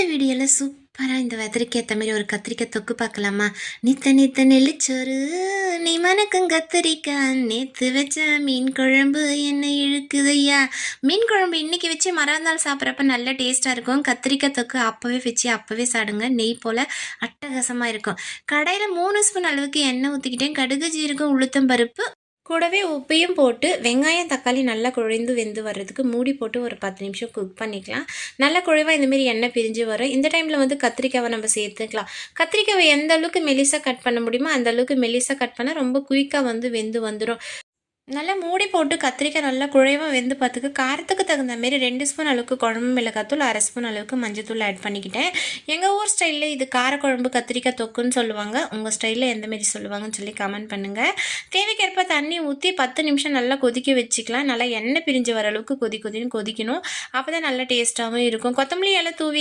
வீடியோவில் சூப்பராக இந்த வெதருக்கு ஏற்ற மாதிரி ஒரு கத்திரிக்காய் தொக்கு பார்க்கலாமா? நித்த நித்த நெல்லிச்சோறு நீ மணக்கும் கத்திரிக்காய், நேற்று வச்ச மீன் குழம்பு என்ன இழுக்குதையா. மீன் குழம்பு இன்றைக்கி வச்சு மறுநாள் சாப்பிட்றப்ப நல்ல டேஸ்ட்டாக இருக்கும். கத்திரிக்காய் தொக்கு அப்போவே வச்சு அப்போவே சாப்பிடுங்க. நெய் போல் அட்டகாசமாக இருக்கும். கடையில் 3 ஸ்பூன் அளவுக்கு எண்ணெய் ஊற்றிக்கிட்டேன். கடுகு, ஜீரகம், உளுத்தம் பருப்பு கூடவே உப்பையும் போட்டு வெங்காயம் தக்காளி நல்லா குழைந்து வெந்து வர்றதுக்கு மூடி போட்டு ஒரு 10 நிமிஷம் குக் பண்ணிக்கலாம். நல்லா குழைவாக இந்தமாரி எண்ணெய் பிரிஞ்சு வரும். இந்த டைமில் வந்து கத்திரிக்காவை நம்ம சேர்த்துக்கலாம். கத்திரிக்காவை எந்த அளவுக்கு மெலிசாக கட் பண்ண முடியுமோ அந்த அளவுக்கு மெலிசாக கட் பண்ணால் ரொம்ப குயிக்காக வந்து வெந்து வந்துடும். நல்லா மூடி போட்டு கத்திரிக்காய் நல்லா குழைவாக வெந்து பார்த்துக்கு காரத்துக்கு தகுந்த மாரி 2 ஸ்பூன் அளவுக்கு குழம்பு மிளகாத்தூள், 1/2 ஸ்பூன் அளவுக்கு மஞ்சத்தூள் ஆட் பண்ணிக்கிட்டேன். எங்கள் ஊர் ஸ்டைலில் இது காரக்குழம்பு கத்திரிக்காய் தொக்குன்னு சொல்லுவாங்க. உங்கள் ஸ்டைலில் எந்தமாரி சொல்லுவாங்கன்னு சொல்லி கமெண்ட் பண்ணுங்கள். தேவைக்கேற்ப தண்ணி ஊற்றி 10 நிமிஷம் நல்லா கொதிக்க வச்சுக்கலாம். நல்லா எண்ணெய் பிரிஞ்சு வர அளவுக்கு கொதிக்கணும். அப்போ தான் நல்லா டேஸ்ட்டாகவும் இருக்கும். கொத்தமல்லி இலை தூவி